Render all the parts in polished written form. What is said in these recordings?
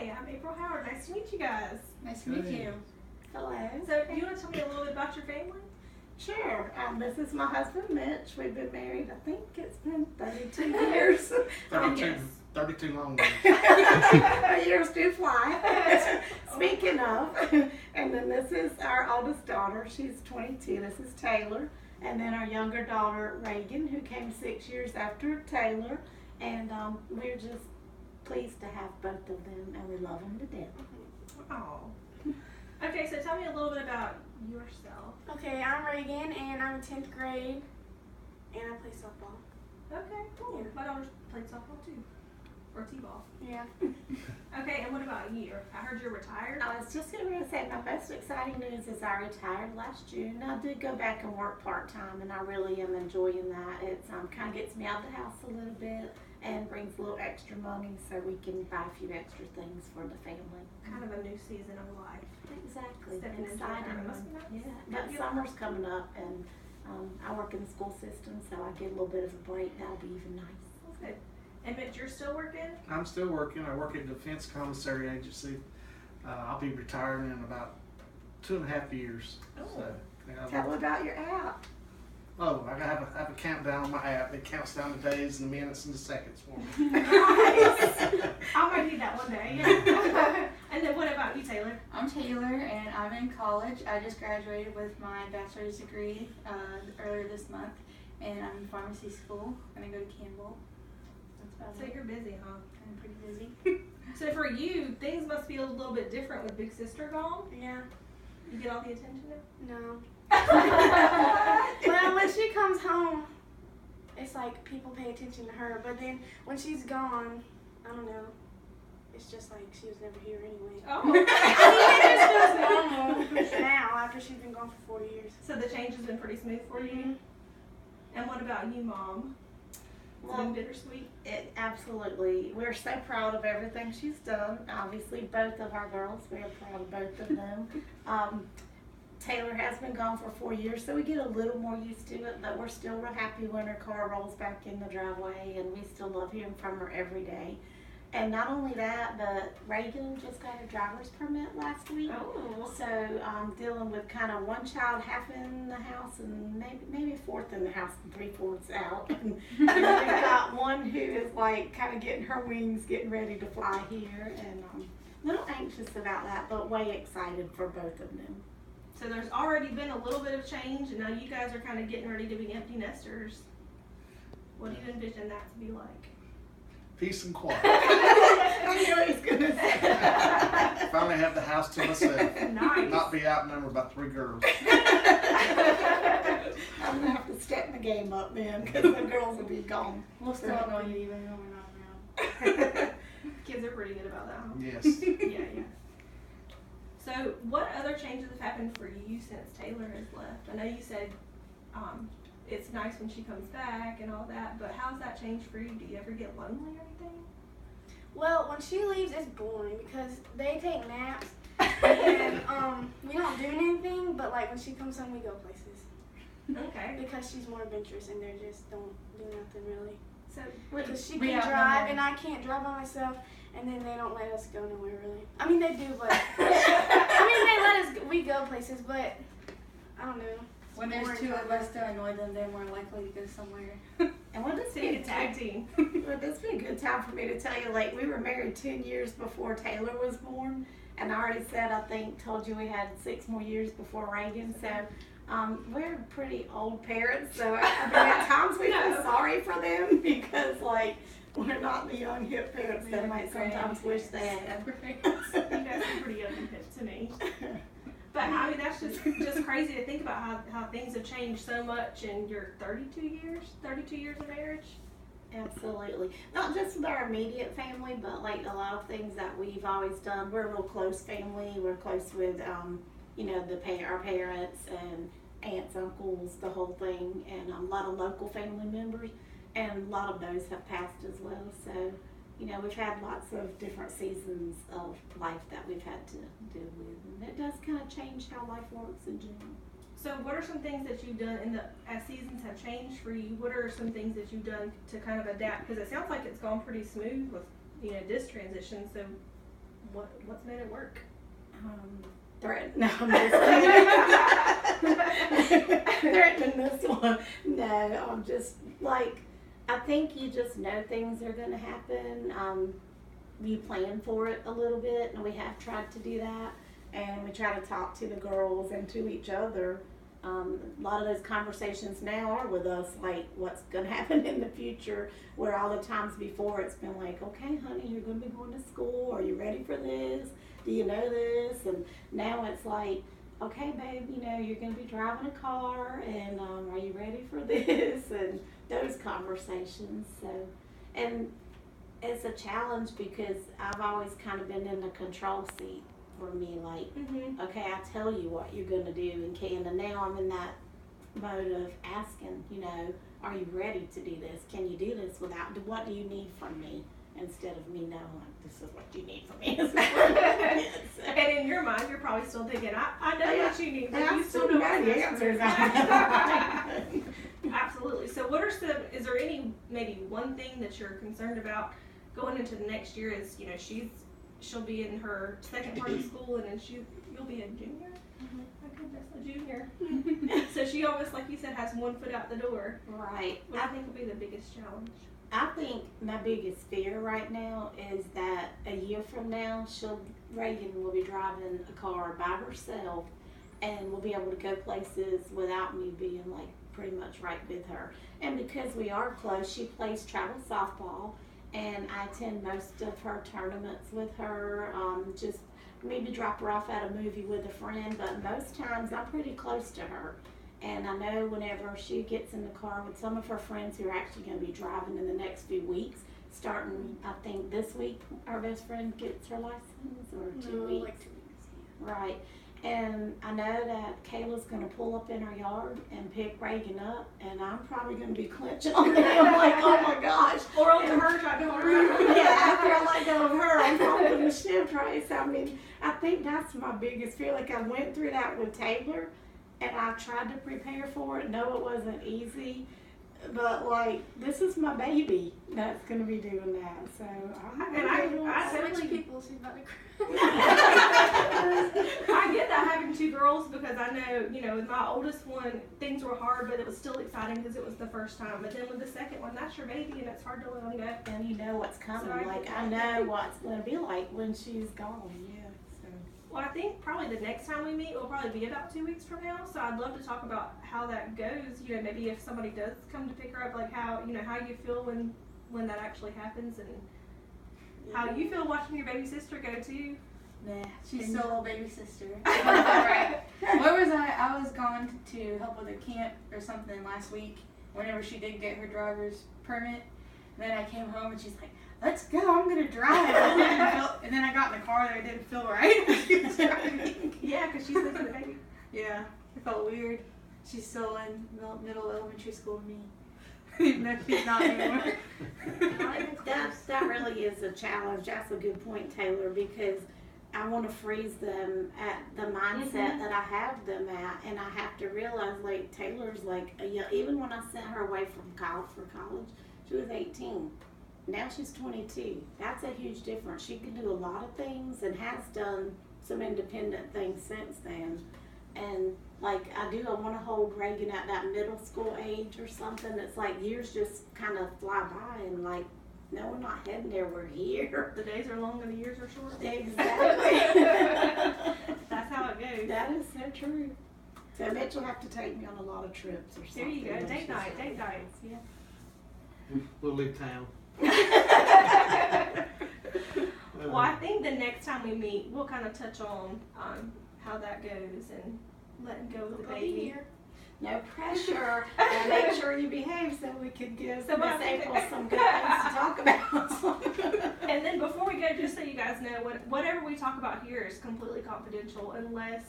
Hi, I'm April Howard. Nice to meet you guys. Nice to meet you. Hello. So, do you want to tell me a little bit about your family? Sure. This is my husband, Mitch. We've been married, I think it's been 32 years. 32 long years. Years do fly. Speaking of, and then this is our oldest daughter. She's 22. This is Taylor. And then our younger daughter, Reagan, who came 6 years after Taylor. And we're just pleased to have both of them, and we love them to death. Oh. Okay, so tell me a little bit about yourself. Okay, I'm Reagan, and I'm in 10th grade, and I play softball. Okay, cool. Yeah. My daughter played softball too, or t-ball. Yeah. Okay, and what about you? I heard you're retired. I was just going to say my most exciting news is I retired last June. I did go back and work part-time, and I really am enjoying that. It kind of gets me out of the house a little bit and brings a little extra money so we can buy a few extra things for the family. Kind of a new season of life. Exactly. Stepping into Exciting. retirement must be nice. Yeah, but summer's coming up, and I work in the school system, so I get a little bit of a break. That'll be even nice. That's good. And Mitch, you're still working? I'm still working. I work at the Defense Commissary Agency. I'll be retiring in about 2.5 years. Oh. So, yeah, Tell me about your app. I have a countdown on my app that counts down the days and the minutes and the seconds for me. Nice. I might need that one day. And then what about you, Taylor? I'm Taylor, and I'm in college. I just graduated with my bachelor's degree earlier this month, and I'm in pharmacy school. I'm going to go to Campbell. That's about So it. you're busy, huh? I'm pretty busy. So for you, things must be a little bit different with Big Sister gone. Yeah. You get all the attention now? No. Well, when she comes home, it's like people pay attention to her, but then when she's gone, I don't know. It's just like she was never here anyway. Oh. I mean, it just feels normal now after she's been gone for 4 years. So the change has been pretty smooth for you? Mhm. And what about you, Mom? It's been bittersweet? Absolutely. We're so proud of everything she's done. Obviously, both of our girls, we are proud of both of them. Taylor has been gone for 4 years, so we get a little more used to it, but we're still real happy when her car rolls back in the driveway, and we still love hearing from her every day. And not only that, but Reagan just got a driver's permit last week. Oh. So dealing with kind of one child half in the house and maybe a fourth in the house and 3/4 out. And then we've got one who is like kind of getting her wings, getting ready to fly here, and a little anxious about that, but way excited for both of them. So there's already been a little bit of change, and now you guys are kind of getting ready to be empty nesters. What do you envision that to be like? Peace and quiet. I knew he was going to say that. Finally have the house to myself. Nice. Not be outnumbered by 3 girls. I'm going to have to step my game up then, because the girls will be gone. We'll still annoy you even when we're not around. Kids are pretty good about that, huh? Yes. Yeah. So what other changes have happened for you since Taylor has left? I know you said it's nice when she comes back and all that, but how's that changed for you? Do you ever get lonely or anything? Well, when she leaves, it's boring because they take naps and we don't do anything. But like when she comes home, we go places Okay. because she's more adventurous and they just don't do nothing really. So Because she We can outnumber drive them. and I can't drive by myself, and then they don't let us go nowhere really. I mean they do, but I mean they let us. We go places, but I don't know. When there's 2 of us to annoy them, they're more likely to go somewhere. And what does so you get tag team. Well, this would be a good time for me to tell you, like, we were married 10 years before Taylor was born, and I already said, told you we had 6 more years before Reagan, so we're pretty old parents, so I mean, at times we feel sorry for them because, like, we're not the young, hip parents that I might sometimes wish they had. You guys are pretty young and hip to me. But I mean, that's just crazy to think about how things have changed so much in your 32 years of marriage. Absolutely. Not just with our immediate family, but like a lot of things that we've always done. We're a real close family. We're close with, our parents and aunts, uncles, the whole thing, and a lot of local family members, and a lot of those have passed as well. So, we've had lots of different seasons of life that we've had to deal with, and it does kind of change how life works in general. So what are some things that you've done as seasons have changed for you? What are some things that you've done to kind of adapt? Because it sounds like it's gone pretty smooth with, this transition. So What's made it work? Threatening. No, I'm just kidding. Threatening this one. No, I'm just like, I think you just know things are going to happen. You plan for it a little bit, and we have tried to do that. And we try to talk to the girls and to each other. A lot of those conversations now are with us, like what's going to happen in the future, where all the times before it's been like, okay, honey, you're going to be going to school. Are you ready for this? Do you know this? And now it's like, okay, babe, you know, you're going to be driving a car, and are you ready for this? And those conversations. So, and it's a challenge because I've always kind of been in the control seat for me, like, okay, I tell you what you're going to do and can, and now I'm in that mode of asking, you know, are you ready to do this? Can you do this without, what do you need from me? Instead of me knowing, like, this is what you need from me. And in your mind, you're probably still thinking, I know what you need, but I you still know know what the the answers. Absolutely. So what are is there any, maybe one thing that you're concerned about going into the next year is, you know, she'll be in her second part of school, and then you'll be a junior? My goodness, a junior. So she almost, like you said, has one foot out the door. Right. What do you think will be the biggest challenge? I think my biggest fear right now is that a year from now, Reagan will be driving a car by herself, and will be able to go places without me being like pretty much right with her. And because we are close, she plays travel softball, and I attend most of her tournaments with her. Just maybe drop her off at a movie with a friend, but most times I'm pretty close to her. And I know whenever she gets in the car with some of her friends who are actually going to be driving in the next few weeks, starting, I think this week, our best friend gets her license, or 2 weeks. Like 2 weeks. Right. And I know that Kayla's going to pull up in her yard and pick Reagan up, and I'm probably going to be clenching on them like, oh my gosh. Or on her trying to hold her. Yeah, after I let go of her, I'm holding the shift race. I mean, I think that's my biggest fear. Like, I went through that with Taylor, and I tried to prepare for it. No, it wasn't easy. But, like, this is my baby that's going to be doing that. So, I So totally much people, she's about to cry. I get that having two girls, because I know, you know, with my oldest one, things were hard, but it was still exciting because it was the first time. But then with the second one, that's your baby, and it's hard to let them go. And you know what's coming. So I know what's going to be like when she's gone. Yeah. So. Well, I think probably the next time we meet will probably be about 2 weeks from now. So I'd love to talk about how that goes. You know, maybe if somebody does come to pick her up, like how, you know, how you feel when that actually happens, and how you feel watching your baby sister go too. Nah, she's still a little baby sister. Right. Where was I? I was gone to help with a camp or something last week, whenever she did get her driver's permit. And then I came home and she's like, let's go, I'm going to drive. And then I got in the car and it didn't feel right when she was driving. Yeah, because she's looking at baby. Yeah, it felt weird. She's still in middle elementary school with me. No, she's not anymore. That really is a challenge. That's a good point, Taylor, because I want to freeze them at the mindset that I have them at, and I have to realize, like, Taylor's like, even when I sent her away from college for college, she was 18. Now she's 22. That's a huge difference. She can do a lot of things and has done some independent things since then. And like I want to hold Reagan at that middle school age or something. It's like years just kind of fly by, and like, no, we're not heading there, we're here. The days are long and the years are short. Exactly. That's how it goes. That is so true. So Mitch will have to take me on a lot of trips or There something. you go. Date nights. Yeah. We'll leave town. Well, I think the next time we meet, we'll kind of touch on how that goes and letting go of the I'll be baby. here. No pressure. And make sure you behave so we can give So Miss April some good things to talk about. And then before we go, just so you guys know, whatever we talk about here is completely confidential unless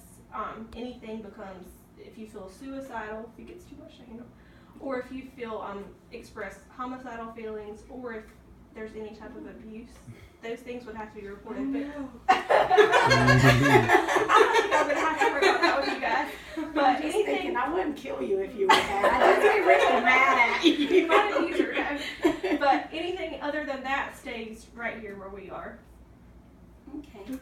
anything becomes, if you feel suicidal, if it gets too much to handle, or if you feel express homicidal feelings, or if there's any type of abuse. Those things would have to be reported. But I don't think I'm gonna have to worry about that with you guys. But I'm just anything, thinking, I wouldn't kill you if you were mad. I'd just be really mad at you. not an user, no. But anything other than that stays right here where we are. Okay.